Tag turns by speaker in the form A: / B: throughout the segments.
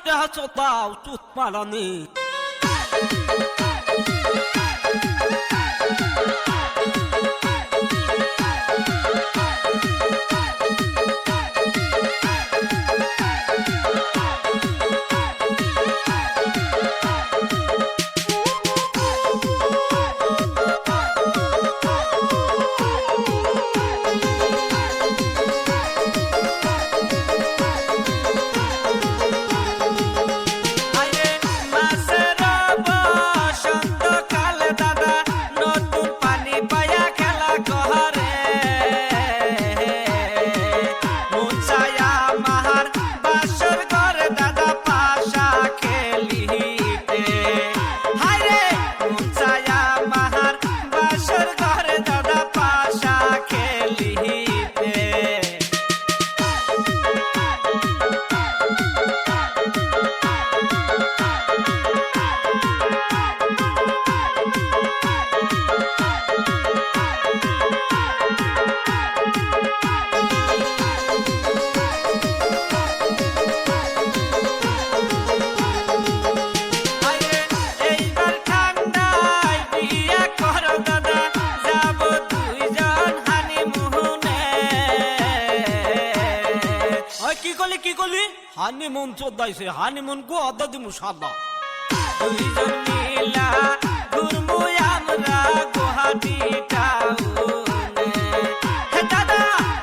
A: টেহা চোতাও চুত মারানি কি করলি হানিমুন চোদ্দাইছে হানিমুন গো আদা দিমু সাদা দুইজন মিলা ঘুরমু আমরা গুয়াহাটি টাউনে হে দাদা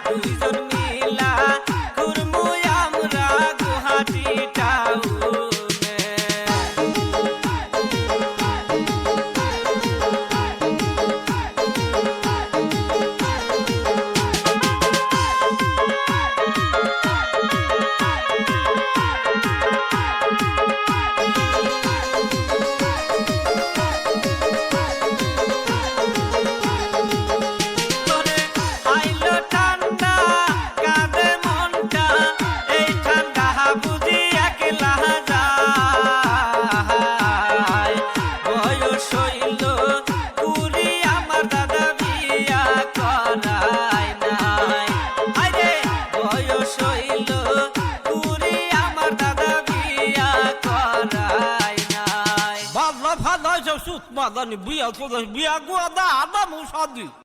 A: দুইজন মিলা ঘুরমু আমরা গুয়াহাটি টাউনে Madani biya ko da biya go da adam usadi